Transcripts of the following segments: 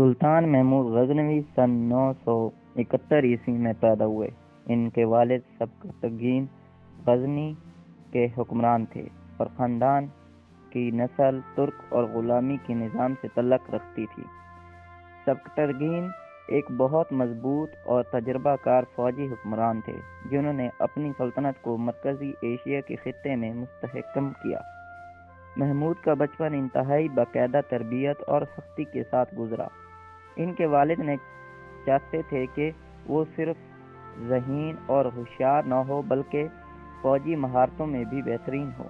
سلطان محمود غزنوی سن 971 میں پیدا ہوئے۔ ان کے والد سبکتگین غزنی کے حکمران تھے اور خاندان کی نسل ترک اور غلامی کے نظام سے تعلق رکھتی تھی۔ سبکتگین ایک بہت مضبوط اور تجربہ کار فوجی حکمران تھے جنہوں نے اپنی سلطنت کو مرکزی ایشیا کے خطے میں مستحکم کیا۔ محمود کا بچپن انتہائی باقاعدہ تربیت اور سختی کے ساتھ گزرا۔ ان کے والد نے چاہتے تھے کہ وہ صرف ذہین اور ہوشیار نہ ہو بلکہ فوجی مہارتوں میں بھی بہترین ہو،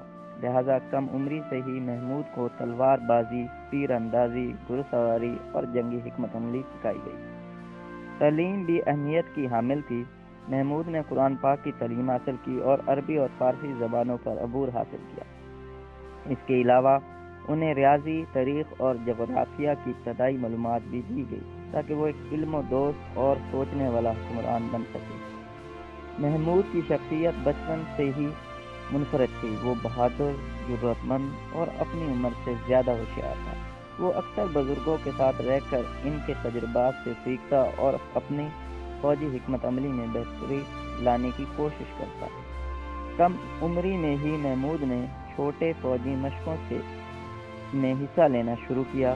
لہذا کم عمری سے ہی محمود کو تلوار بازی، تیر اندازی، گھڑ سواری اور جنگی حکمت عملی سکھائی گئی۔ تعلیم بھی اہمیت کی حامل تھی۔ محمود نے قرآن پاک کی تعلیم حاصل کی اور عربی اور فارسی زبانوں پر عبور حاصل کیا۔ اس کے علاوہ انہیں ریاضی، تاریخ اور جغرافیہ کی ابتدائی معلومات بھی دی گئی تاکہ وہ ایک علم و دوست اور سوچنے والا حکمران بن سکے۔ محمود کی شخصیت بچپن سے ہی منفرد تھی۔ وہ بہادر، جرأت مند اور اپنی عمر سے زیادہ ہوشیار تھا۔ وہ اکثر بزرگوں کے ساتھ رہ کر ان کے تجربات سے سیکھتا اور اپنی فوجی حکمت عملی میں بہتری لانے کی کوشش کرتا۔ کم عمری میں ہی محمود نے چھوٹے فوجی مشقوں میں حصہ لینا شروع کیا۔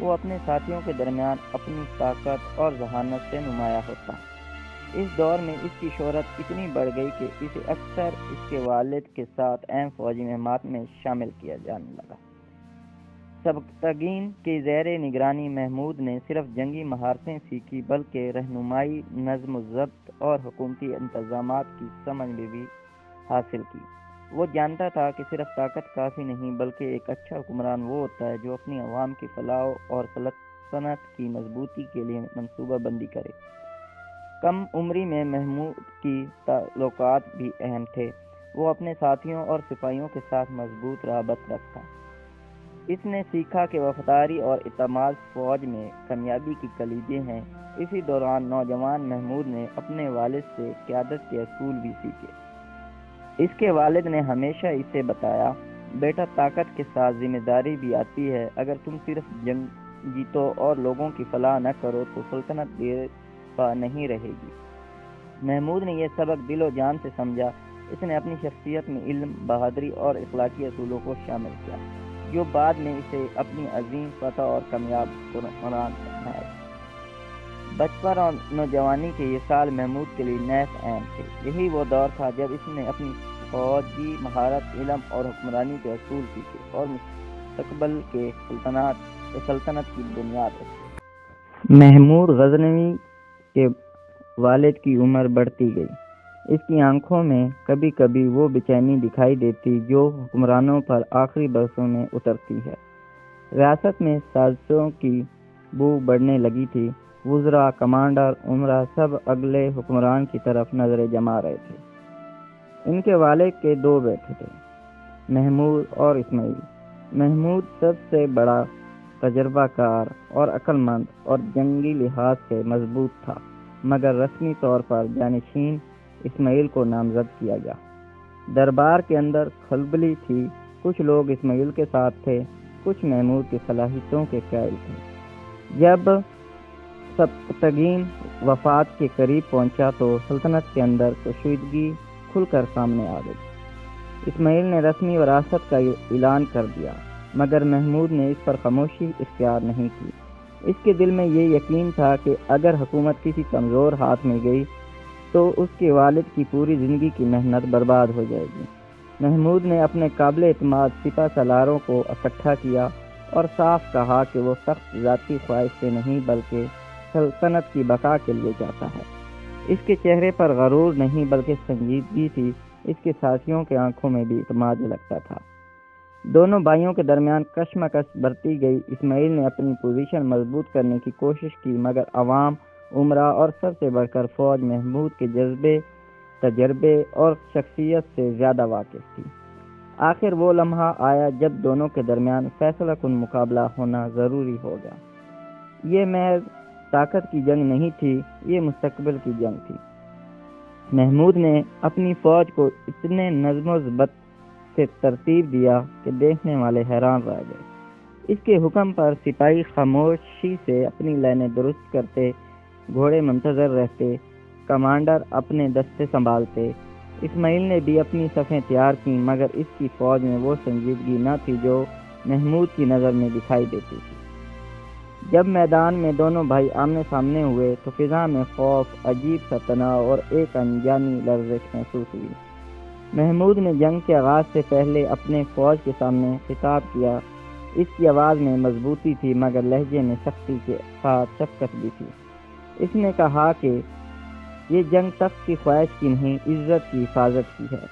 وہ اپنے ساتھیوں کے درمیان اپنی طاقت اور ذہانت سے نمایاں ہوتا۔ اس دور میں اس کی شہرت اتنی بڑھ گئی کہ اسے اکثر اس کے والد کے ساتھ اہم فوجی مہمات میں شامل کیا جانے لگا۔ سبکتگین کی زیر نگرانی محمود نے صرف جنگی مہارتیں سیکھی بلکہ رہنمائی، نظم و ضبط اور حکومتی انتظامات کی سمجھ بھی حاصل کی۔ وہ جانتا تھا کہ صرف طاقت کافی نہیں بلکہ ایک اچھا حکمران وہ ہوتا ہے جو اپنی عوام کی فلاح اور سلطنت کی مضبوطی کے لیے منصوبہ بندی کرے۔ کم عمری میں محمود کی تعلقات بھی اہم تھے۔ وہ اپنے ساتھیوں اور سپاہیوں کے ساتھ مضبوط رابط رکھتا۔ اس نے سیکھا کہ وفاداری اور اعتماد فوج میں کامیابی کی کلیدیں ہیں۔ اسی دوران نوجوان محمود نے اپنے والد سے قیادت کے اصول بھی سیکھے۔ اس کے والد نے ہمیشہ اسے بتایا، بیٹا، طاقت کے ساتھ ذمہ داری بھی آتی ہے۔ اگر تم صرف جنگ جیتو اور لوگوں کی فلاح نہ کرو تو سلطنت دیر پا نہیں رہے گی۔ محمود نے یہ سبق دل و جان سے سمجھا۔ اس نے اپنی شخصیت میں علم، بہادری اور اخلاقی اصولوں کو شامل کیا جو بعد میں اسے اپنی عظیم فتح اور کامیاب حکمران بنائے۔ بچپن اور نوجوانی کے یہ سال محمود کے لیے نہایت اہم تھے۔ یہی وہ دور تھا جب اس نے اپنی فوجی مہارت، علم اور حکمرانی کے اصول سیکھے اور مستقبل کے سلطنت کی بنیاد رکھی۔ محمود غزنوی کے والد کی عمر بڑھتی گئی۔ اس کی آنکھوں میں کبھی کبھی وہ بے چینی دکھائی دیتی جو حکمرانوں پر آخری برسوں میں اترتی ہے۔ ریاست میں سازشوں کی بو بڑھنے لگی تھی۔ وزراء، کمانڈر، عمرا سب اگلے حکمران کی طرف نظریں جما رہے تھے۔ ان کے والد کے دو بیٹے تھے، محمود اور اسماعیل۔ محمود سب سے بڑا، تجربہ کار اور عقل مند اور جنگی لحاظ سے مضبوط تھا، مگر رسمی طور پر جانشین اسماعیل کو نامزد کیا گیا۔ دربار کے اندر کھلبلی تھی۔ کچھ لوگ اسماعیل کے ساتھ تھے، کچھ محمود کی صلاحیتوں کے قائل تھے۔ جب سبکتگین وفات کے قریب پہنچا تو سلطنت کے اندر کشیدگی کھل کر سامنے آ گئی۔ اسماعیل نے رسمی وراثت کا اعلان کر دیا، مگر محمود نے اس پر خاموشی اختیار نہیں کی۔ اس کے دل میں یہ یقین تھا کہ اگر حکومت کسی کمزور ہاتھ میں گئی تو اس کے والد کی پوری زندگی کی محنت برباد ہو جائے گی۔ محمود نے اپنے قابل اعتماد سپہ سالاروں کو اکٹھا کیا اور صاف کہا کہ وہ سخت ذاتی خواہش سے نہیں بلکہ سلطنت کی بقا کے لیے چاہتا ہے۔ اس کے چہرے پر غرور نہیں بلکہ سنجیدگی تھی۔ اس کے ساتھیوں کے آنکھوں میں بھی اعتماد جھلکتا تھا۔ دونوں بھائیوں کے درمیان کشمکش بڑھتی گئی۔ اسماعیل نے اپنی پوزیشن مضبوط کرنے کی کوشش کی، مگر عوام، عمرا اور سب سے بڑھ کر فوج محمود کے جذبے، تجربے اور شخصیت سے زیادہ واقف تھی۔ آخر وہ لمحہ آیا جب دونوں کے درمیان فیصلہ کن مقابلہ ہونا ضروری ہو گیا۔ یہ محض طاقت کی جنگ نہیں تھی، یہ مستقبل کی جنگ تھی۔ محمود نے اپنی فوج کو اتنے نظم و ضبط سے ترتیب دیا کہ دیکھنے والے حیران رہ گئے۔ اس کے حکم پر سپاہی خاموشی سے اپنی لائنیں درست کرتے، گھوڑے منتظر رہتے، کمانڈر اپنے دستے سنبھالتے۔ اسماعیل نے بھی اپنی صفیں تیار کیں، مگر اس کی فوج میں وہ سنجیدگی نہ تھی جو محمود کی نظر میں دکھائی دیتی تھی۔ جب میدان میں دونوں بھائی آمنے سامنے ہوئے تو فضا میں خوف، عجیب سا تناؤ اور ایک انجانی لرزش محسوس ہوئی۔ محمود نے جنگ کے آغاز سے پہلے اپنے فوج کے سامنے خطاب کیا۔ اس کی آواز میں مضبوطی تھی، مگر لہجے میں سختی کے ساتھ شفقت بھی تھی۔ اس نے کہا کہ یہ جنگ تخت کی خواہش کی نہیں، عزت کی حفاظت کی ہے۔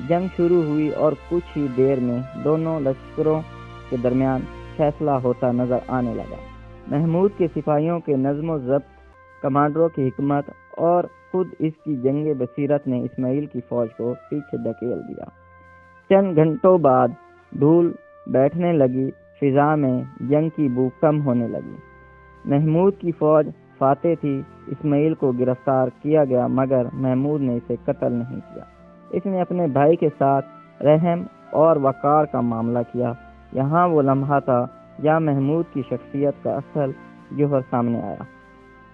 جنگ شروع ہوئی اور کچھ ہی دیر میں دونوں لشکروں کے درمیان فیصلہ ہوتا نظر آنے لگا۔ محمود کے سپاہیوں کے نظم و ضبط، کمانڈروں کی حکمت اور خود اس کی جنگ بصیرت نے اسماعیل کی فوج کو پیچھے دھکیل دیا۔ چند گھنٹوں بعد دھول بیٹھنے لگی، فضا میں جنگ کی بو کم ہونے لگی۔ محمود کی فوج فاتح تھی۔ اسماعیل کو گرفتار کیا گیا، مگر محمود نے اسے قتل نہیں کیا۔ اس نے اپنے بھائی کے ساتھ رحم اور وقار کا معاملہ کیا۔ یہاں وہ لمحہ تھا جہاں محمود کی شخصیت کا اصل جوہر سامنے آیا،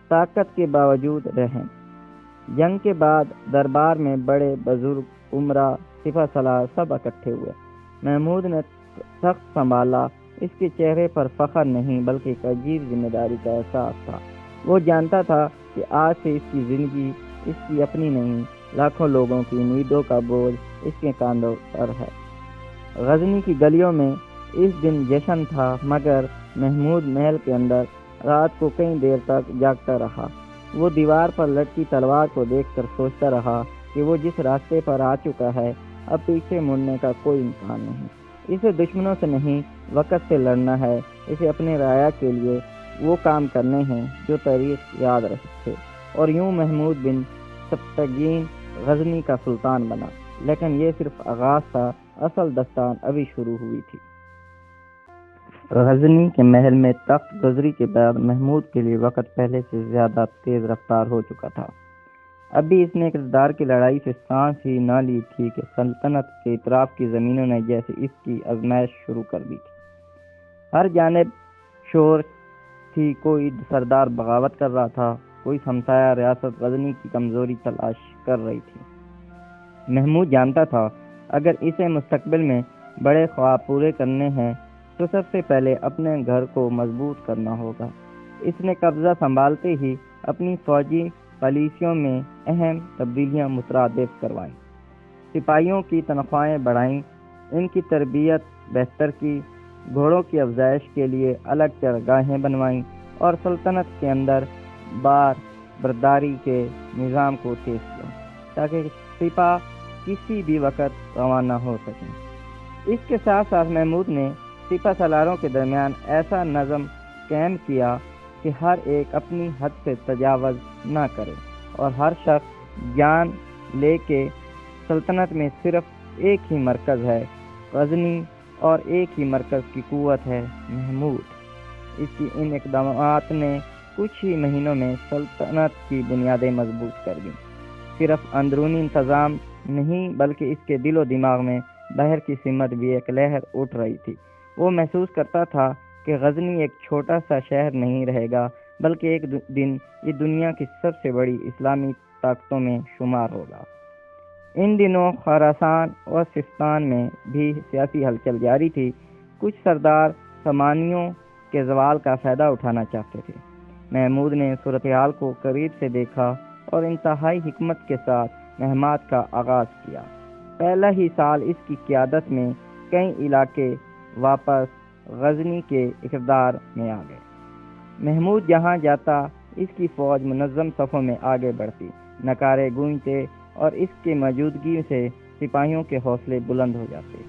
طاقت کے باوجود رحم۔ جنگ کے بعد دربار میں بڑے بزرگ، امراء، سپہ سالار سب اکٹھے ہوئے۔ محمود نے تخت سنبھالا۔ اس کے چہرے پر فخر نہیں بلکہ ایک عجیب ذمہ داری کا احساس تھا۔ وہ جانتا تھا کہ آج سے اس کی زندگی اس کی اپنی نہیں، لاکھوں لوگوں کی امیدوں کا بوجھ اس کے کاندھوں پر ہے۔ غزنی کی گلیوں میں اس دن جشن تھا، مگر محمود محل کے اندر رات کو کئی دیر تک جاگتا رہا۔ وہ دیوار پر لٹکی تلوار کو دیکھ کر سوچتا رہا کہ وہ جس راستے پر آ چکا ہے اب پیچھے مڑنے کا کوئی امکان نہیں۔ اسے دشمنوں سے نہیں، وقت سے لڑنا ہے۔ اسے اپنے رعایا کے لیے وہ کام کرنے ہیں جو تاریخ یاد رکھے۔ اور یوں محمود بن سبتگین غزنی کا سلطان بنا۔ لیکن یہ صرف آغاز تھا، اصل داستان ابھی شروع ہوئی تھی۔ غزنی کے محل میں تخت گزری کے بعد محمود کے لیے وقت پہلے سے زیادہ تیز رفتار ہو چکا تھا۔ ابھی اس نے اقتدار کی لڑائی سے سانس ہی نہ لی تھی کہ سلطنت کے اطراف کی زمینوں نے جیسے اس کی آزمائش شروع کر دی تھی۔ ہر جانب شور تھی، کوئی سردار بغاوت کر رہا تھا، کوئی ہمسایہ ریاست غزنی کی کمزوری تلاش کر رہی تھی۔ محمود جانتا تھا اگر اسے مستقبل میں بڑے خواب پورے کرنے ہیں تو سب سے پہلے اپنے گھر کو مضبوط کرنا ہوگا۔ اس نے قبضہ سنبھالتے ہی اپنی فوجی پالیسیوں میں اہم تبدیلیاں مترادف کروائیں۔ سپاہیوں کی تنخواہیں بڑھائیں، ان کی تربیت بہتر کی، گھوڑوں کی افزائش کے لیے الگ چراگاہیں بنوائیں اور سلطنت کے اندر بار برداری کے نظام کو تیز کیا تاکہ سپاہ کسی بھی وقت روانہ ہو سکیں۔ اس کے ساتھ ساتھ محمود نے سپہ سالاروں کے درمیان ایسا نظم قائم کیا کہ ہر ایک اپنی حد سے تجاوز نہ کرے اور ہر شخص جان لے کہ سلطنت میں صرف ایک ہی مرکز ہے، غزنی، اور ایک ہی مرکز کی قوت ہے، محمود۔ اس کی ان اقدامات نے کچھ ہی مہینوں میں سلطنت کی بنیادیں مضبوط کر دیں۔ صرف اندرونی انتظام نہیں بلکہ اس کے دل و دماغ میں باہر کی سمت بھی ایک لہر اٹھ رہی تھی۔ وہ محسوس کرتا تھا کہ غزنی ایک چھوٹا سا شہر نہیں رہے گا بلکہ ایک دن یہ دنیا کی سب سے بڑی اسلامی طاقتوں میں شمار ہوگا۔ ان دنوں خراسان اور سستان میں بھی سیاسی ہلچل جاری تھی۔ کچھ سردار سامانیوں کے زوال کا فائدہ اٹھانا چاہتے تھے۔ محمود نے صورتحال کو قریب سے دیکھا اور انتہائی حکمت کے ساتھ مہمات کا آغاز کیا۔ پہلا ہی سال اس کی قیادت میں کئی علاقے واپس غزنی کے اقتدار میں آ گئے۔ محمود جہاں جاتا اس کی فوج منظم صفوں میں آگے بڑھتی، نعرے گونجتے اور اس کی موجودگی سے سپاہیوں کے حوصلے بلند ہو جاتے۔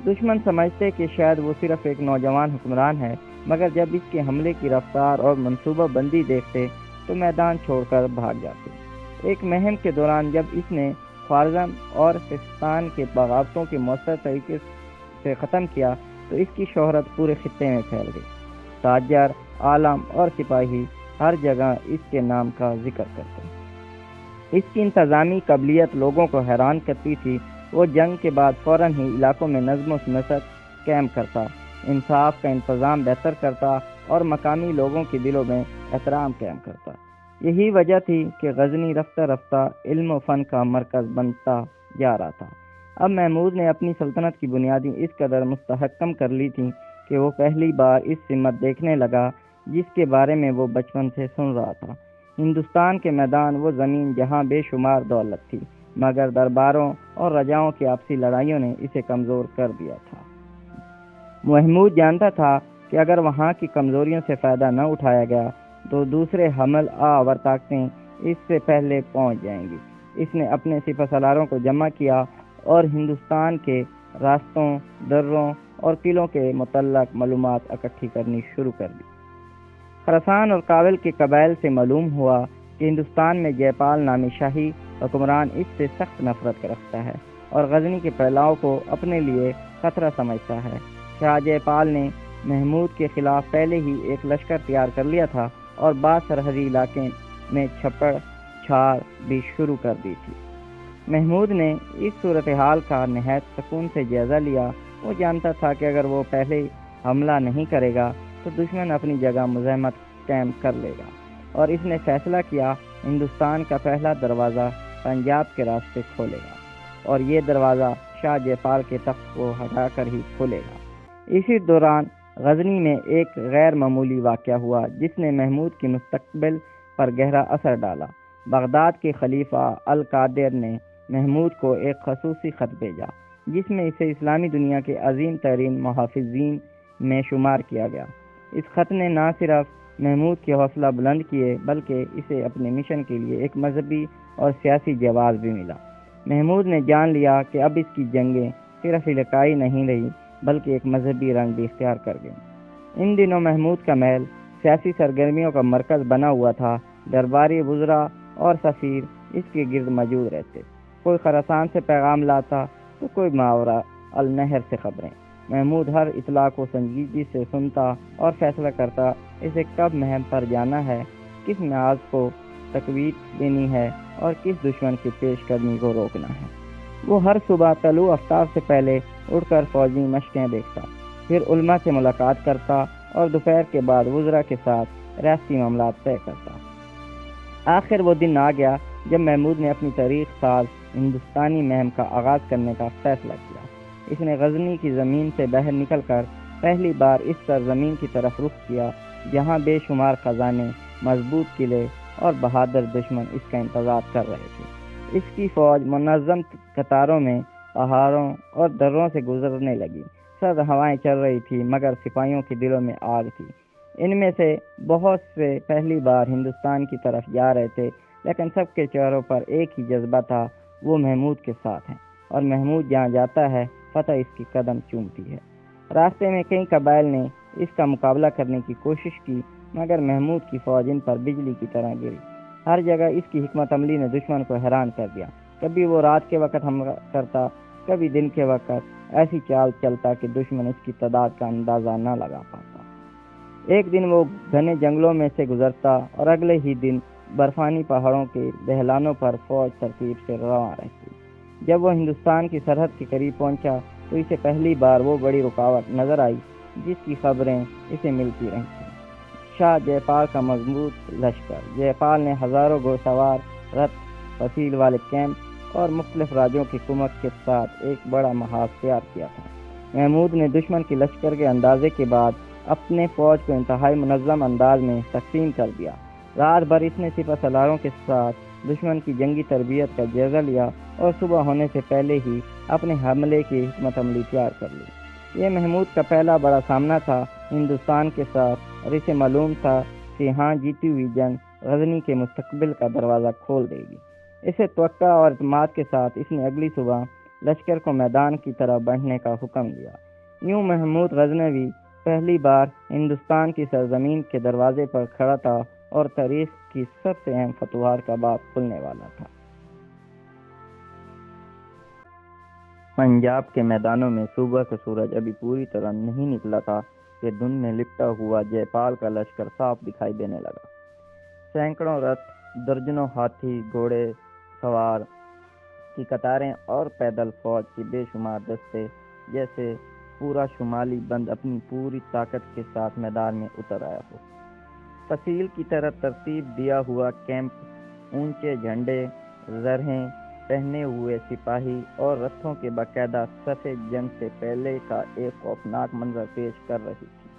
دشمن سمجھتے کہ شاید وہ صرف ایک نوجوان حکمران ہے، مگر جب اس کے حملے کی رفتار اور منصوبہ بندی دیکھتے تو میدان چھوڑ کر بھاگ جاتے۔ ایک مہم کے دوران جب اس نے خوارزم اور سستان کے بغاوتوں کے مؤثر طریقے سے ختم کیا تو اس کی شہرت پورے خطے میں پھیل گئی۔ تاجر، عالم اور سپاہی ہر جگہ اس کے نام کا ذکر کرتے۔ اس کی انتظامی قابلیت لوگوں کو حیران کرتی تھی۔ وہ جنگ کے بعد فوراً ہی علاقوں میں نظم و نسق قائم کرتا، انصاف کا انتظام بہتر کرتا اور مقامی لوگوں کے دلوں میں احترام قائم کرتا۔ یہی وجہ تھی کہ غزنی رفتہ رفتہ علم و فن کا مرکز بنتا جا رہا تھا۔ اب محمود نے اپنی سلطنت کی بنیادیں اس قدر مستحکم کر لی تھیں کہ وہ پہلی بار اس سمت دیکھنے لگا جس کے بارے میں وہ بچپن سے سن رہا تھا۔ ہندوستان کے میدان وہ زمین جہاں بے شمار دولت تھی، مگر درباروں اور رجاؤں کی آپسی لڑائیوں نے اسے کمزور کر دیا تھا۔ محمود جانتا تھا کہ اگر وہاں کی کمزوریوں سے فائدہ نہ اٹھایا گیا تو دوسرے حمل آور طاقتیں اس سے پہلے پہنچ جائیں گی۔ اس نے اپنے سپہ سالاروں کو جمع کیا اور ہندوستان کے راستوں، دروں اور قلعوں کے متعلق معلومات اکٹھی کرنی شروع کر دی۔ خراسان اور کابل کے قبائل سے معلوم ہوا کہ ہندوستان میں جے پال نامی شاہی حکمران اس سے سخت نفرت رکھتا ہے اور غزنی کے پھیلاؤ کو اپنے لیے خطرہ سمجھتا ہے۔ شاہ جے پال نے محمود کے خلاف پہلے ہی ایک لشکر تیار کر لیا تھا اور بعض سرحدی علاقے میں چھپڑ چھاڑ بھی شروع کر دی تھی۔ محمود نے اس صورتحال کا نہایت سکون سے جائزہ لیا۔ وہ جانتا تھا کہ اگر وہ پہلے حملہ نہیں کرے گا تو دشمن اپنی جگہ مزاحمت قائم کر لے گا، اور اس نے فیصلہ کیا ہندوستان کا پہلا دروازہ پنجاب کے راستے کھولے گا، اور یہ دروازہ شاہ جے پال کے تخت کو ہٹا کر ہی کھولے گا۔ اسی دوران غزنی میں ایک غیر معمولی واقعہ ہوا جس نے محمود کے مستقبل پر گہرا اثر ڈالا۔ بغداد کے خلیفہ القادر نے محمود کو ایک خصوصی خط بھیجا جس میں اسے اسلامی دنیا کے عظیم ترین محافظین میں شمار کیا گیا۔ اس خط نے نہ صرف محمود کی حوصلہ بلند کیے بلکہ اسے اپنے مشن کے لیے ایک مذہبی اور سیاسی جواز بھی ملا۔ محمود نے جان لیا کہ اب اس کی جنگیں صرف علاقائی نہیں رہی بلکہ ایک مذہبی رنگ بھی اختیار کر گئیں۔ ان دنوں محمود کا محل سیاسی سرگرمیوں کا مرکز بنا ہوا تھا۔ درباری وزراء اور سفیر اس کے گرد موجود رہتے، کوئی خراسان سے پیغام لاتا تو کوئی ماورا النہر سے خبریں۔ محمود ہر اطلاع کو سنجیدگی سے سنتا اور فیصلہ کرتا اسے کب مہم پر جانا ہے، کس محاذ کو تقویت دینی ہے اور کس دشمن کی پیش قدمی کو روکنا ہے۔ وہ ہر صبح طلوع آفتاب سے پہلے اٹھ کر فوجی مشقیں دیکھتا، پھر علماء سے ملاقات کرتا اور دوپہر کے بعد وزراء کے ساتھ ریاستی معاملات طے کرتا۔ آخر وہ دن آ گیا جب محمود نے اپنی تاریخ ساز ہندوستانی مہم کا آغاز کرنے کا فیصلہ کیا۔ اس نے غزنی کی زمین سے باہر نکل کر پہلی بار اس سرزمین کی طرف رخ کیا جہاں بے شمار خزانے، مضبوط قلعے اور بہادر دشمن اس کا انتظار کر رہے تھے۔ اس کی فوج منظم قطاروں میں پہاڑوں اور دروں سے گزرنے لگی۔ سرد ہوائیں چل رہی تھی مگر سپاہیوں کے دلوں میں آگ تھی۔ ان میں سے بہت سے پہلی بار ہندوستان کی طرف جا رہے تھے لیکن سب کے چہروں پر ایک ہی جذبہ تھا، وہ محمود کے ساتھ ہیں، اور محمود جہاں جاتا ہے فتح اس کی قدم چومتی ہے۔ راستے میں کئی قبائل نے اس کا مقابلہ کرنے کی کوشش کی مگر محمود کی فوج ان پر بجلی کی طرح گری۔ ہر جگہ اس کی حکمت عملی نے دشمن کو حیران کر دیا۔ کبھی وہ رات کے وقت حملہ کرتا، کبھی دن کے وقت ایسی چال چلتا کہ دشمن اس کی تعداد کا اندازہ نہ لگا پاتا۔ ایک دن وہ گھنے جنگلوں میں سے گزرتا اور اگلے ہی دن برفانی پہاڑوں کے دہلانوں پر فوج ترتیب سے رواں رہتی۔ جب وہ ہندوستان کی سرحد کے قریب پہنچا تو اسے پہلی بار وہ بڑی رکاوٹ نظر آئی جس کی خبریں اسے ملتی رہی تھیں۔ شاہ جے پال کا مضبوط لشکر۔ جے پال نے ہزاروں گھوڑ سوار، رتھ، فصیل والے کیمپ اور مختلف راجوں کی کمک کے ساتھ ایک بڑا محاذ تیار کیا تھا۔ محمود نے دشمن کی لشکر کے اندازے کے بعد اپنے فوج کو انتہائی منظم انداز میں تقسیم کر دیا۔ رات بھر اس نے سپہ سالاروں کے ساتھ دشمن کی جنگی تربیت کا جائزہ لیا اور صبح ہونے سے پہلے ہی اپنے حملے کی حکمت عملی تیار کر لی۔ یہ محمود کا پہلا بڑا سامنا تھا ہندوستان کے ساتھ، اور اسے معلوم تھا کہ ہاں جیتی ہوئی جنگ غزنی کے مستقبل کا دروازہ کھول دے گی۔ اسے توقع اور اعتماد کے ساتھ اس نے اگلی صبح لشکر کو میدان کی طرف بڑھنے کا حکم دیا۔ یوں محمود غزنوی پہلی بار ہندوستان کی سرزمین کے دروازے پر کھڑا تھا اور تاریخ کی سب سے اہم فتوحات کا باب کھلنے والا تھا۔ پنجاب کے میدانوں میں صبح کا سورج ابھی پوری طرح نہیں نکلا تھا کہ دھند میں لپٹا ہوا جے پال کا لشکر صاف دکھائی دینے لگا۔ سینکڑوں رتھ، درجنوں ہاتھی گھوڑے سوار کی قطاریں اور پیدل فوج کی بے شمار دستے جیسے پورا شمالی بند اپنی پوری طاقت کے ساتھ میدان میں اتر آیا ہو۔ فصیل کی طرح ترتیب دیا ہوا کیمپ، اونچے جھنڈے، زرہیں پہنے ہوئے سپاہی اور رتھوں کے باقاعدہ صفیں جنگ سے پہلے کا ایک خوفناک منظر پیش کر رہی تھی۔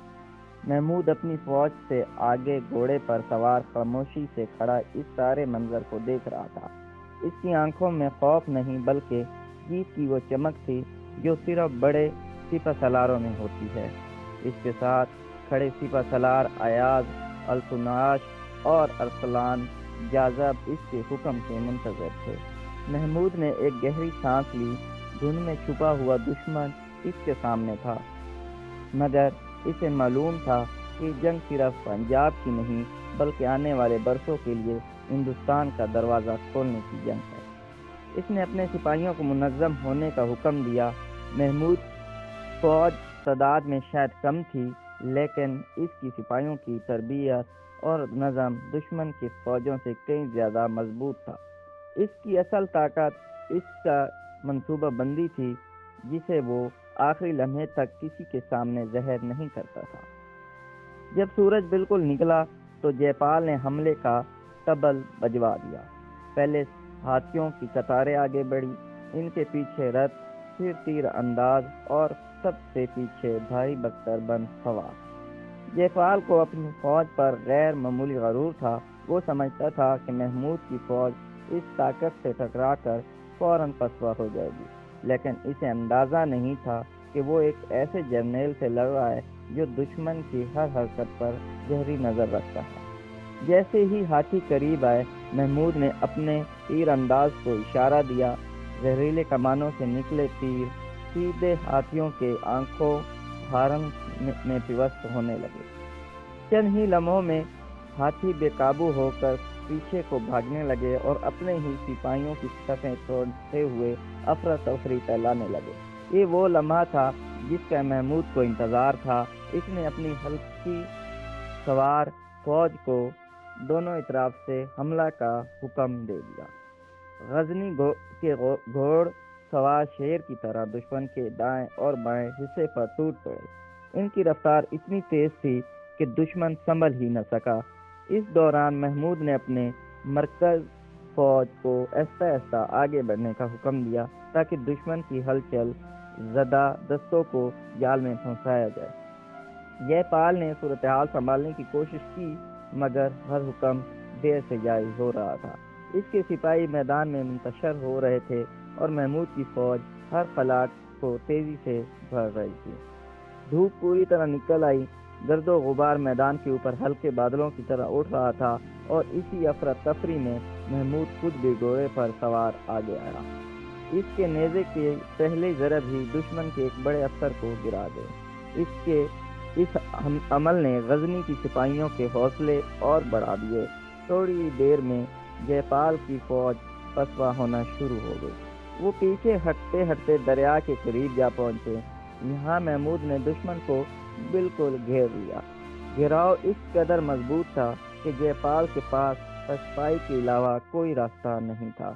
محمود اپنی فوج سے آگے گھوڑے پر سوار خاموشی سے کھڑا اس سارے منظر کو دیکھ رہا تھا۔ اس کی آنکھوں میں خوف نہیں بلکہ جیت کی وہ چمک تھی جو صرف بڑے سپہ سالاروں میں ہوتی ہے۔ اس کے ساتھ کھڑے سپہ سالار ایاز، التماش اور ارسلان جاذب اس کے حکم کے منتظر تھے۔ محمود نے ایک گہری سانس لی۔ دھند میں چھپا ہوا دشمن اس کے سامنے تھا، مگر اسے معلوم تھا کہ جنگ صرف پنجاب کی نہیں بلکہ آنے والے برسوں کے لیے ہندوستان کا دروازہ کھولنے کی جنگ ہے۔ اس نے اپنے سپاہیوں کو منظم ہونے کا حکم دیا۔ محمود فوج تعداد میں شاید کم تھی، لیکن اس کی سپاہیوں کی تربیت اور نظم دشمن کی فوجوں سے کئی زیادہ مضبوط تھا۔ اس کی اصل طاقت اس کا منصوبہ بندی تھی، جسے وہ آخری لمحے تک کسی کے سامنے ظاہر نہیں کرتا تھا۔ جب سورج بالکل نکلا تو جے پال نے حملے کا طبل بجوا دیا۔ پہلے ہاتھیوں کی قطاریں آگے بڑھی، ان کے پیچھے رتھ، پھر تیر انداز اور سب سے پیچھے بھاری بختر بند سوار۔ جے پال کو اپنی فوج پر غیر معمولی غرور تھا۔ وہ سمجھتا تھا کہ محمود کی فوج اس طاقت سے ٹکرا کر فوراً پسپا ہو جائے گی، لیکن اسے اندازہ نہیں تھا کہ وہ ایک ایسے جرنیل سے لڑ رہا ہے جو دشمن کی ہر حرکت پر گہری نظر رکھتا ہے۔ جیسے ہی ہاتھی قریب آئے، محمود نے اپنے تیر انداز کو اشارہ دیا۔ زہریلے کمانوں سے نکلے تیر سیدھے ہاتھیوں کے آنکھوں ہارن میں پیوست ہونے لگے۔ چند ہی لمحوں میں ہاتھی بے قابو ہو کر پیچھے کو بھاگنے لگے اور اپنے ہی سپاہیوں کی صفیں توڑتے ہوئے افراتفری پھیلانے لگے۔ یہ وہ لمحہ تھا جس کا محمود کو انتظار تھا۔ اس نے اپنی ہلکی سوار فوج کو دونوں اطراف سے حملہ کا حکم دے دیا۔ غزنی کے گھوڑ سوار شیر کی طرح دشمن کے دائیں اور بائیں حصے پر ٹوٹ پڑے۔ ان کی رفتار اتنی تیز تھی کہ دشمن سنبھل ہی نہ سکا۔ اس دوران محمود نے اپنے مرکز فوج کو آہستہ آہستہ آگے بڑھنے کا حکم دیا تاکہ دشمن کی ہلچل زدہ دستوں کو جال میں پھنسایا جائے۔ جے پال نے صورتحال سنبھالنے کی کوشش کی، مگر ہر حکم دیر سے جاری ہو رہا تھا۔ اس کے سپاہی میدان میں منتشر ہو رہے تھے اور محمود کی فوج ہر فلاٹ کو تیزی سے بھر رہی تھی۔ دھوپ پوری طرح نکل آئی، گرد و غبار میدان کے اوپر ہلکے بادلوں کی طرح اٹھ رہا تھا، اور اسی افراتفری میں محمود خود بھی گھوڑے پر سوار آگے آیا۔ اس کے نیزے کے پہلے ضرب ہی دشمن کے ایک بڑے افسر کو گرا گئے۔ اس عمل نے غزنی کی سپاہیوں کے حوصلے اور بڑھا دیے۔ تھوڑی دیر میں جے پال کی فوج پسپا ہونا شروع ہو گئی۔ وہ پیچھے ہٹتے ہٹتے دریا کے قریب جا پہنچے۔ یہاں محمود نے دشمن کو بالکل گھیر لیا۔ گھیراؤ اس قدر مضبوط تھا کہ جے پال کے پاس پسپائی کے علاوہ کوئی راستہ نہیں تھا۔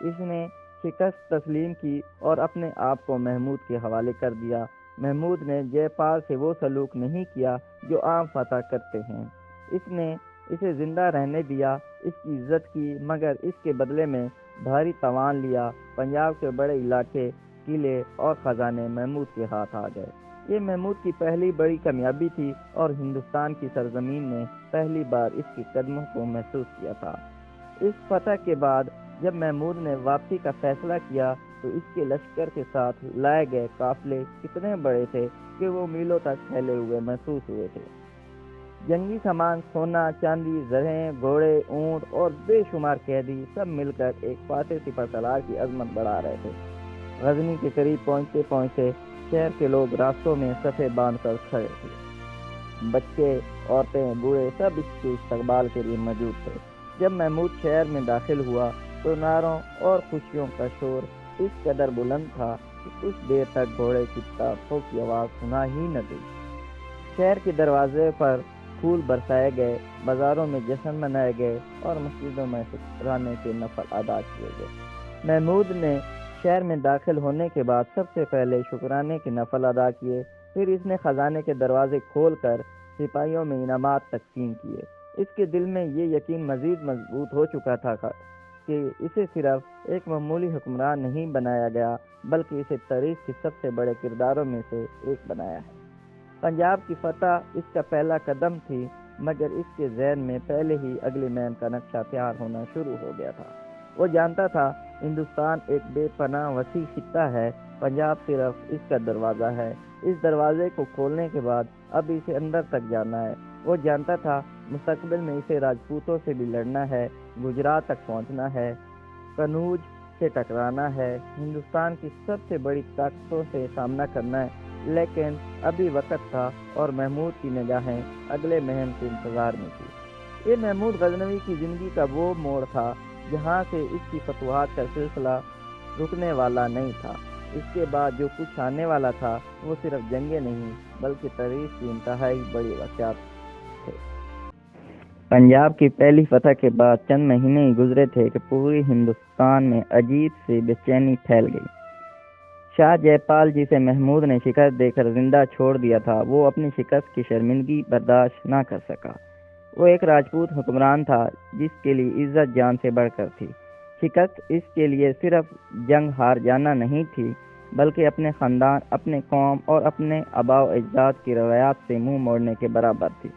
اس نے شکست تسلیم کی اور اپنے آپ کو محمود کے حوالے کر دیا۔ محمود نے جے پال سے وہ سلوک نہیں کیا جو عام فتح کرتے ہیں۔ اس نے اسے زندہ رہنے دیا، اس کی عزت کی، مگر اس کے بدلے میں بھاری تاوان لیا۔ پنجاب کے بڑے علاقے، قلعے اور خزانے محمود کے ہاتھ آ گئے۔ یہ محمود کی پہلی بڑی کامیابی تھی اور ہندوستان کی سرزمین نے پہلی بار اس کے قدموں کو محسوس کیا تھا۔ اس فتح کے بعد جب محمود نے واپسی کا فیصلہ کیا تو اس کے لشکر کے ساتھ لائے گئے قافلے اتنے بڑے تھے کہ وہ میلوں تک پھیلے ہوئے محسوس ہوئے تھے۔ جنگی سامان، سونا چاندی، زرہیں، گھوڑے، اونٹ اور بے شمار قیدی سب مل کر ایک فاتح سپہ سالار کی عظمت بڑھا رہے تھے۔ غزنی کے قریب پہنچتے پہنچتے شہر کے لوگ راستوں میں صفیں باندھ کر کھڑے تھے۔ بچے، عورتیں، بوڑھے سب اس کے استقبال کے لیے موجود تھے۔ جب محمود شہر میں داخل ہوا تو نعروں اور خوشیوں کا شور اس قدر بلند تھا کہ کچھ دیر تک گھوڑے کی ٹاپوں کی آواز سنا ہی نہ دی۔ شہر کے دروازے پر پھول برسائے گئے، بازاروں میں جشن منائے گئے اور مسجدوں میں شکرانے کے نفل ادا کیے گئے۔ محمود نے شہر میں داخل ہونے کے بعد سب سے پہلے شکرانے کے نفل ادا کیے، پھر اس نے خزانے کے دروازے کھول کر سپاہیوں میں انعامات تقسیم کیے۔ اس کے دل میں یہ یقین مزید مضبوط ہو چکا تھا کہ اسے صرف ایک معمولی حکمران نہیں بنایا گیا، بلکہ اسے تاریخ کے سب سے بڑے کرداروں میں سے ایک بنایا ہے۔ پنجاب کی فتح اس کا پہلا قدم تھی، مگر اس کے ذہن میں پہلے ہی اگلی مہم کا نقشہ تیار ہونا شروع ہو گیا تھا۔ وہ جانتا تھا ہندوستان ایک بے پناہ وسیع خطہ ہے، پنجاب صرف اس کا دروازہ ہے۔ اس دروازے کو کھولنے کے بعد اب اسے اندر تک جانا ہے۔ وہ جانتا تھا مستقبل میں اسے راجپوتوں سے بھی لڑنا ہے، گجرات تک پہنچنا ہے، کنوج سے ٹکرانا ہے، ہندوستان کی سب سے بڑی طاقتوں سے سامنا کرنا ہے۔ لیکن ابھی وقت تھا اور محمود کی نگاہیں اگلے مہم کے انتظار میں تھی۔ یہ محمود غزنوی کی زندگی کا وہ موڑ تھا جہاں سے اس کی فتوحات کا سلسلہ رکنے والا نہیں تھا۔ اس کے بعد جو کچھ آنے والا تھا وہ صرف جنگیں نہیں بلکہ تاریخ کی انتہائی بڑی واقعات تھے۔ پنجاب کی پہلی فتح کے بعد چند مہینے ہی گزرے تھے کہ پوری ہندوستان میں عجیب سی بے چینی پھیل گئی۔ شاہ جے پال جسے محمود نے شکست دے کر زندہ چھوڑ دیا تھا، وہ اپنی شکست کی شرمندگی برداشت نہ کر سکا۔ وہ ایک راجپوت حکمران تھا جس کے لیے عزت جان سے بڑھ کر تھی۔ شکست اس کے لیے صرف جنگ ہار جانا نہیں تھی، بلکہ اپنے خاندان، اپنے قوم اور اپنے آباء و اجداد کی روایات سے منہ موڑنے کے برابر تھی۔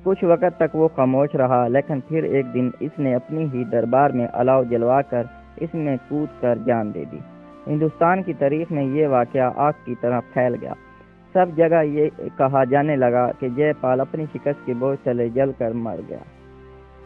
کچھ وقت تک وہ خاموش رہا، لیکن پھر ایک دن اس نے اپنی ہی دربار میں الاؤ جلوا کر اس میں کود کر جان دے دی۔ ہندوستان کی تاریخ میں یہ واقعہ آگ کی طرح پھیل گیا۔ سب جگہ یہ کہا جانے لگا کہ جے پال اپنی شکست کے بوجھ تلے جل کر مر گیا۔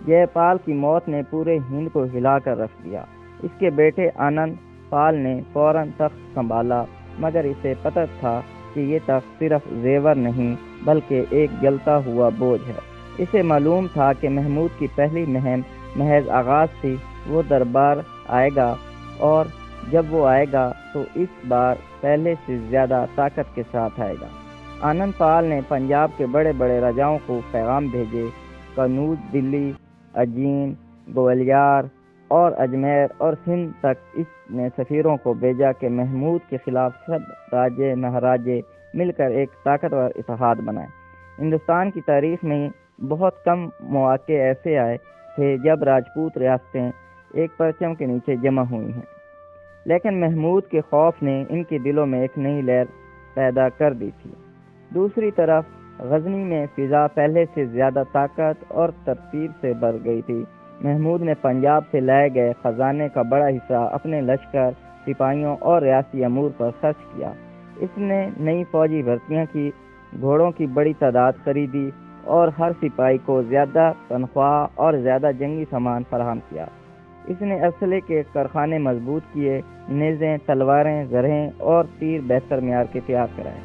جے پال کی موت نے پورے ہند کو ہلا کر رکھ دیا۔ اس کے بیٹے آنند پال نے فوراً تخت سنبھالا، مگر اسے پتہ تھا کہ یہ تخت صرف زیور نہیں بلکہ ایک جلتا ہوا بوجھ ہے۔ اسے معلوم تھا کہ محمود کی پہلی مہم محض آغاز تھی۔ وہ دربار آئے گا، اور جب وہ آئے گا تو اس بار پہلے سے زیادہ طاقت کے ساتھ آئے گا۔ آنند پال نے پنجاب کے بڑے بڑے راجاؤں کو پیغام بھیجے۔ کنوج، دلی، اجین، گولیار اور اجمیر اور سندھ تک اس نے سفیروں کو بھیجا کہ محمود کے خلاف سب راجے مہاراجے مل کر ایک طاقتور اتحاد بنائیں۔ ہندوستان کی تاریخ میں بہت کم مواقع ایسے آئے تھے جب راجپوت ریاستیں ایک پرچم کے نیچے جمع ہوئی ہیں، لیکن محمود کے خوف نے ان کے دلوں میں ایک نئی لہر پیدا کر دی تھی۔ دوسری طرف غزنی میں فضا پہلے سے زیادہ طاقت اور ترتیب سے بھر گئی تھی۔ محمود نے پنجاب سے لائے گئے خزانے کا بڑا حصہ اپنے لشکر، سپاہیوں اور ریاستی امور پر خرچ کیا۔ اس نے نئی فوجی بھرتیاں کی، گھوڑوں کی بڑی تعداد خریدی اور ہر سپاہی کو زیادہ تنخواہ اور زیادہ جنگی سامان فراہم کیا۔ اس نے اسلحے کے کارخانے مضبوط کیے، نیزیں، تلواریں، زرہیں اور تیر بہتر معیار کے تیار کرائے۔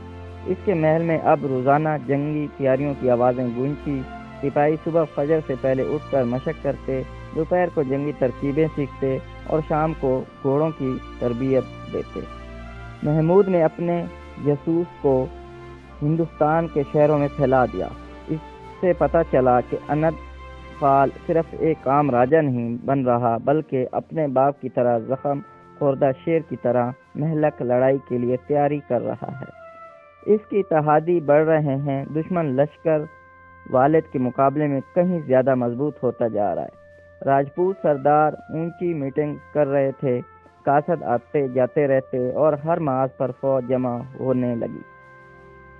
اس کے محل میں اب روزانہ جنگی تیاریوں کی آوازیں گونجتی۔ سپاہی صبح فجر سے پہلے اٹھ کر مشق کرتے، دوپہر کو جنگی ترکیبیں سیکھتے اور شام کو گھوڑوں کی تربیت دیتے۔ محمود نے اپنے جاسوس کو ہندوستان کے شہروں میں پھیلا دیا۔ اس سے پتہ چلا کہ آنند پال صرف ایک عام راجہ نہیں بن رہا، بلکہ اپنے باپ کی طرح زخم خوردہ شیر کی طرح مہلک لڑائی کے لیے تیاری کر رہا ہے۔ اس کی اتحادی بڑھ رہے ہیں۔ دشمن لشکر والد کے مقابلے میں کہیں زیادہ مضبوط ہوتا جا رہا ہے۔ راجپوت سردار اونچی میٹنگ کر رہے تھے، قاصد آتے جاتے رہتے اور ہر محاذ پر فوج جمع ہونے لگی۔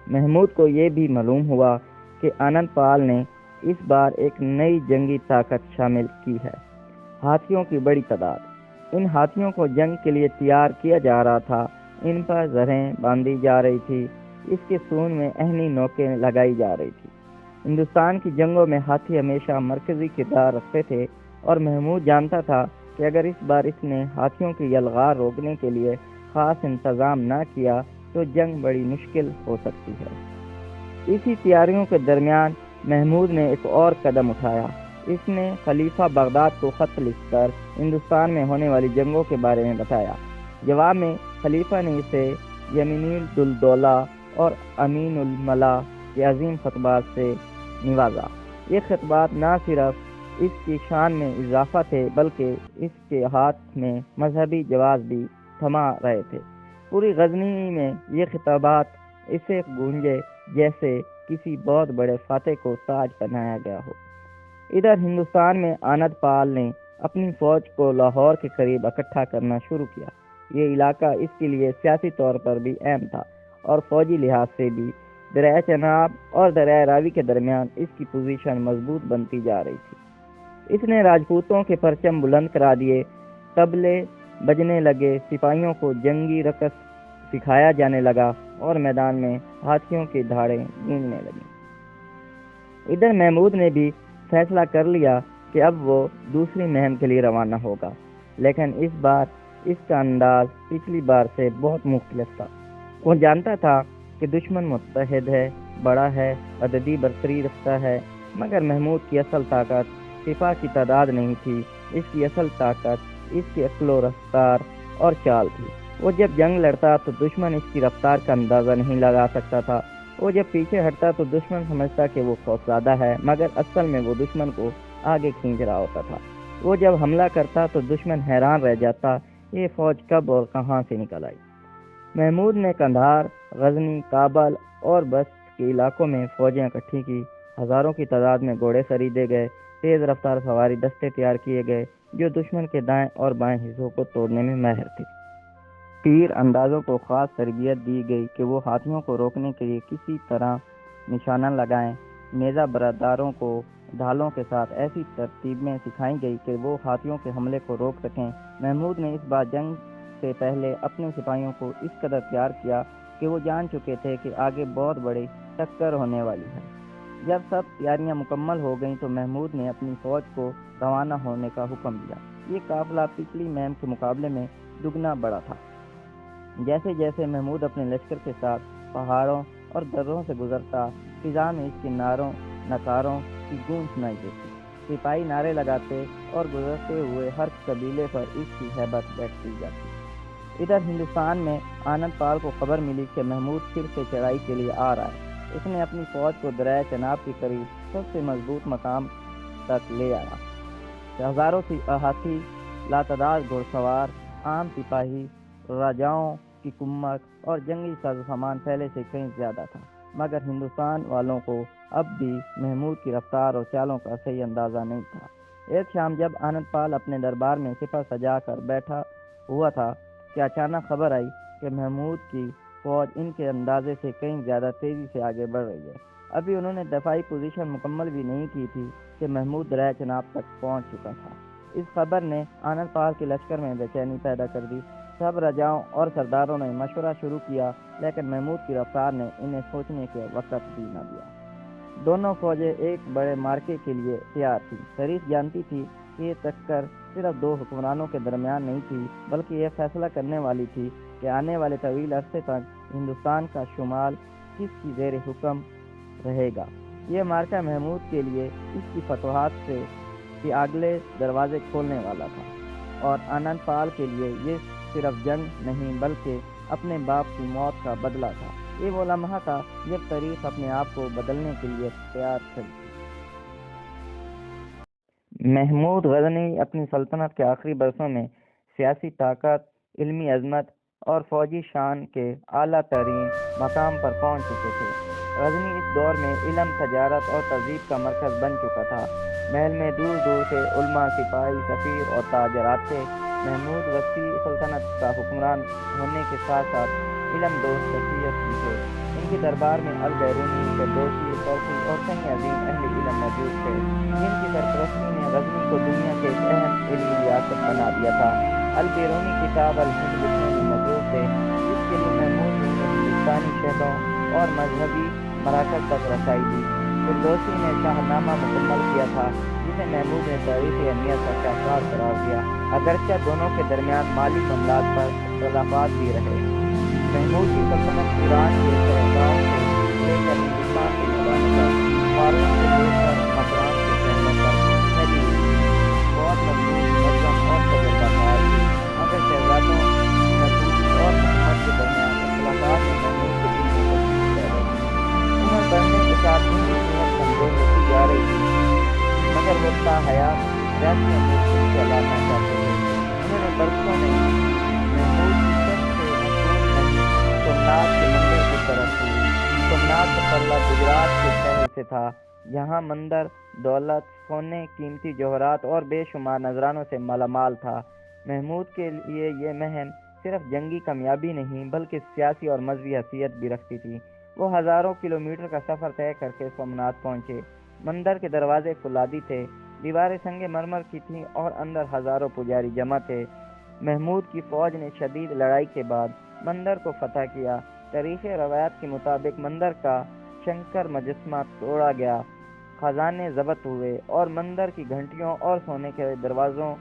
محمود کو یہ بھی معلوم ہوا کہ آنند پال نے اس بار ایک نئی جنگی طاقت شامل کی ہے، ہاتھیوں کی بڑی تعداد۔ ان ہاتھیوں کو جنگ کے لیے تیار کیا جا رہا تھا، ان پر زرہیں باندھی جا رہی تھی، اس کے سون میں اہنی نوکیں لگائی جا رہی تھی۔ ہندوستان کی جنگوں میں ہاتھی ہمیشہ مرکزی کردار رکھتے تھے، اور محمود جانتا تھا کہ اگر اس بار اس نے ہاتھیوں کی یلغار روکنے کے لیے خاص انتظام نہ کیا تو جنگ بڑی مشکل ہو سکتی ہے۔ اسی تیاریوں کے درمیان محمود نے ایک اور قدم اٹھایا۔ اس نے خلیفہ بغداد کو خط لکھ کر ہندوستان میں ہونے والی جنگوں کے بارے میں بتایا۔ جواب میں خلیفہ نے اسے یمین الدولہ اور امین الملا کے عظیم خطبات سے نوازا۔ یہ خطبات نہ صرف اس کی شان میں اضافہ تھے، بلکہ اس کے ہاتھ میں مذہبی جواز بھی تھما رہے تھے۔ پوری غزنی میں یہ خطابات اسے گونجے جیسے کسی بہت بڑے فاتح کو تاج پہنایا گیا ہو۔ ادھر ہندوستان میں آنند پال نے اپنی فوج کو لاہور کے قریب اکٹھا کرنا شروع کیا۔ یہ علاقہ اس کے لیے سیاسی طور پر بھی اہم تھا اور فوجی لحاظ سے بھی دریائے چناب اور دریائے راوی کے درمیان اس کی پوزیشن مضبوط بنتی جا رہی تھی۔ اس نے راجپوتوں کے پرچم بلند کرا دیے، طبلے بجنے لگے، سپاہیوں کو جنگی رقص سکھایا جانے لگا اور میدان میں ہاتھیوں کی دھاڑیں گونجنے لگیں۔ ادھر محمود نے بھی فیصلہ کر لیا کہ اب وہ دوسری مہم کے لیے روانہ ہوگا، لیکن اس بار اس کا انداز پچھلی بار سے بہت مختلف تھا۔ وہ جانتا تھا کہ دشمن متحد ہے، بڑا ہے، عددی برتری رکھتا ہے، مگر محمود کی اصل طاقت سپاہ کی تعداد نہیں تھی، اس کی اصل طاقت اس کی عقل و رفتار اور چال تھی۔ وہ جب جنگ لڑتا تو دشمن اس کی رفتار کا اندازہ نہیں لگا سکتا تھا، وہ جب پیچھے ہٹتا تو دشمن سمجھتا کہ وہ خوفزدہ ہے، مگر اصل میں وہ دشمن کو آگے کھینچ رہا ہوتا تھا۔ وہ جب حملہ کرتا تو دشمن حیران رہ جاتا، یہ فوج کب اور کہاں سے نکل آئی۔ محمود نے قندھار، غزنی، کابل اور بسط کے علاقوں میں فوجیں اکٹھی کی، ہزاروں کی تعداد میں گھوڑے خریدے گئے، تیز رفتار سواری دستے تیار کیے گئے جو دشمن کے دائیں اور بائیں حصوں کو توڑنے میں ماہر تھے۔ تیر اندازوں کو خاص تربیت دی گئی کہ وہ ہاتھیوں کو روکنے کے لیے کسی طرح نشانہ لگائیں۔ نیزہ برداروں کو ڈھالوں کے ساتھ ایسی ترتیبیں سکھائی گئی کہ وہ ہاتھیوں کے حملے کو روک سکیں۔ محمود نے اس بار جنگ سے پہلے اپنے سپاہیوں کو اس قدر تیار کیا کہ وہ جان چکے تھے کہ آگے بہت بڑی ٹکر ہونے والی ہے۔ جب سب تیاریاں مکمل ہو گئیں تو محمود نے اپنی فوج کو روانہ ہونے کا حکم دیا۔ یہ قافلہ پچھلی مہم کے مقابلے میں دگنا بڑا تھا۔ جیسے جیسے محمود اپنے لشکر کے ساتھ پہاڑوں اور دروں سے گزرتا، فضا میں اس کی نعروں کی گونج سنائی دیتی۔ سپاہی نعرے لگاتے اور گزرتے ہوئے ہر قبیلے پر اس کی ہیبت بیٹھتی جاتی۔ ادھر ہندوستان میں آنند پال کو خبر ملی کہ محمود پھر سے چڑھائی کے لیے آ رہا ہے۔ اس نے اپنی فوج کو دریائے چناب کے قریب سب سے مضبوط مقام تک لے آیا۔ ہزاروں ہاتھی، لاتعداد گھڑ سوار، عام سپاہی، راجاؤں کی کمک اور جنگی ساز و سامان پہلے سے کہیں زیادہ تھا، مگر ہندوستان والوں کو اب بھی محمود کی رفتار اور چالوں کا صحیح اندازہ نہیں تھا۔ ایک شام جب آنند پال اپنے دربار میں سپہ سجا کر بیٹھا ہوا تھا کہ اچانک خبر آئی کہ محمود کی فوج ان کے اندازے سے کہیں زیادہ تیزی سے آگے بڑھ رہی ہے۔ ابھی انہوں نے دفاعی پوزیشن مکمل بھی نہیں کی تھی کہ محمود دریائے چناب تک پہنچ چکا تھا۔ اس خبر نے آنند پال کے لشکر میں بے چینی پیدا کر دی۔ سب راجاؤں اور سرداروں نے مشورہ شروع کیا، لیکن محمود کی رفتار نے انہیں سوچنے کے وقت بھی نہ دیا۔ دونوں فوجیں ایک بڑے مارکے کے لیے تیار تھیں۔ حریف جانتی تھی کہ یہ ٹکر صرف دو حکمرانوں کے درمیان نہیں تھی، بلکہ یہ فیصلہ کرنے والی تھی کہ آنے والے طویل عرصے تک ہندوستان کا شمال کس کی زیر حکم رہے گا۔ یہ مارکہ محمود کے لیے اس کی فتوحات سے کے اگلے دروازے کھولنے والا تھا، اور آنند پال کے لیے یہ صرف جنگ نہیں بلکہ اپنے باپ کی موت کا بدلہ تھا۔ یہ وہ لمحہ تھا جب تاریخ اپنے آپ کو بدلنے کے لیے تیار تھی۔ محمود غزنوی اپنی سلطنت کے آخری برسوں میں سیاسی طاقت، علمی عظمت اور فوجی شان کے اعلیٰ ترین مقام پر پہنچ چکے تھے۔ غزنی اس دور میں علم، تجارت اور تہذیب کا مرکز بن چکا تھا۔ محل میں دور دور سے علماء، سپاہی، سفیر اور تاجر آتے۔ محمود وسیع سلطنت کا حکمران ہونے کے ساتھ ساتھ علم دوست شخصیت بھی تھے۔ ان کے دربار میں البیرونی، فردوسی، طوسی اور کئی عظیم اہل علم موجود تھے، جن کی سرپرستی نے غزنی کو دنیا کے ایک اہم علمی ریاست بنا دیا تھا۔ البیرونی کتاب الہند لکھنے میں مصروف تھے، جس کے لیے محمود نے ہندوستانی شہروں اور مذہبی مراکز تک رسائی دی۔ فردوسی نے شاہنامہ مکمل کیا تھا، جسے محمود نے تاریخی اہمیت کا شاہکار قرار دیا، اگرچہ دونوں کے درمیان مالی معاملات پر اختلافات بھی رہے۔ محمود کی سلطنت ایران کے شہنشاہوں سے لے کر ہندوستان کے میدانوں پر، فارس سے لے کر مکران کے شہروں پر پھیلی ہوئی تھی۔ بہت مضبوط، منظم اور تجربہ کار تھی، مگر شہزادوں مسعود اور محمد کے درمیان اختلافات میں محمود کے دل میں تشویش پیدا ہوئی۔ عمر بڑھنے کے ساتھ ان کی صحت کمزور ہوتی جا رہی تھی، مگر وہ تاحیات ریاست میں مستقل چلانا چاہتے تھے۔ انہوں نے برسوں میں محمود سومناتھ کے مندر کی طرف ہوئی۔ سومناتھ کا تعلق گجرات کے شہر سے تھا، جہاں مندر دولت، سونے، قیمتی جوہرات اور بے شمار نذرانوں سے مالا مال تھا۔ محمود کے لیے یہ مہم صرف جنگی کامیابی نہیں بلکہ سیاسی اور مذہبی حیثیت بھی رکھتی تھی۔ وہ ہزاروں کلومیٹر کا سفر طے کر کے سومناتھ پہنچے۔ مندر کے دروازے فولادی تھے، دیواریں سنگ مرمر کی تھیں اور اندر ہزاروں پجاری جمع تھے۔ محمود کی فوج نے شدید لڑائی کے بعد مندر کو فتح کیا۔ تاریخی روایات کے مطابق مندر کا شنکر مجسمہ توڑا گیا، خزانے ضبط ہوئے اور مندر کی گھنٹیوں اور سونے کے دروازوں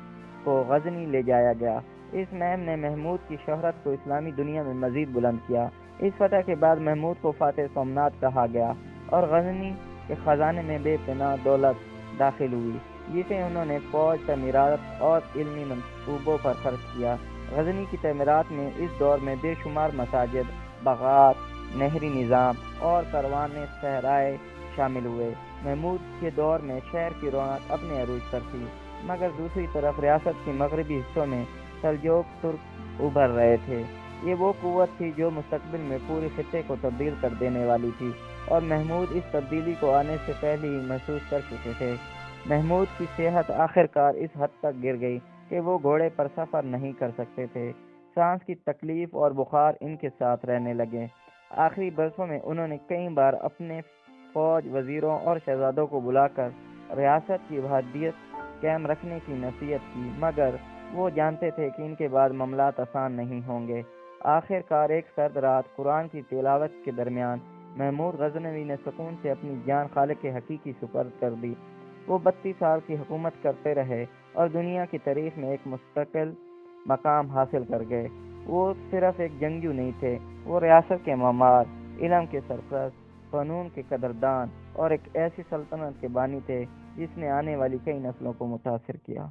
کو غزنی لے جایا گیا۔ اس مہم نے محمود کی شہرت کو اسلامی دنیا میں مزید بلند کیا۔ اس فتح کے بعد محمود کو فاتح سومناتھ کہا گیا اور غزنی کے خزانے میں بے پناہ دولت داخل ہوئی، جسے انہوں نے فوج، تعمیرات اور علمی منصوبوں پر خرچ کیا۔ غزنی کی تعمیرات میں اس دور میں بے شمار مساجد، باغات، نہری نظام اور کاروانِ صحرائے شامل ہوئے۔ محمود کے دور میں شہر کی رونق اپنے عروج پر تھی، مگر دوسری طرف ریاست کے مغربی حصوں میں سلجوق ترک ابھر رہے تھے۔ یہ وہ قوت تھی جو مستقبل میں پورے خطے کو تبدیل کر دینے والی تھی، اور محمود اس تبدیلی کو آنے سے پہلے ہی محسوس کر چکے تھے۔ محمود کی صحت آخر کار اس حد تک گر گئی کہ وہ گھوڑے پر سفر نہیں کر سکتے تھے۔ سانس کی تکلیف اور بخار ان کے ساتھ رہنے لگے۔ آخری برسوں میں انہوں نے کئی بار اپنے فوج، وزیروں اور شہزادوں کو بلا کر ریاست کی وحدت قائم رکھنے کی نصیحت کی، مگر وہ جانتے تھے کہ ان کے بعد معاملات آسان نہیں ہوں گے۔ آخر کار ایک سرد رات قرآن کی تلاوت کے درمیان محمود غزنوی نے سکون سے اپنی جان خالق حقیقی سپرد کر دی۔ وہ 32 سال کی حکومت کرتے رہے اور دنیا کی تاریخ میں ایک مستقل مقام حاصل کر گئے۔ وہ صرف ایک جنگجو نہیں تھے، وہ ریاست کے معمار، علم کے سرپرست، فنون کے قدردان اور ایک ایسی سلطنت کے بانی تھے جس نے آنے والی کئی نسلوں کو متاثر کیا۔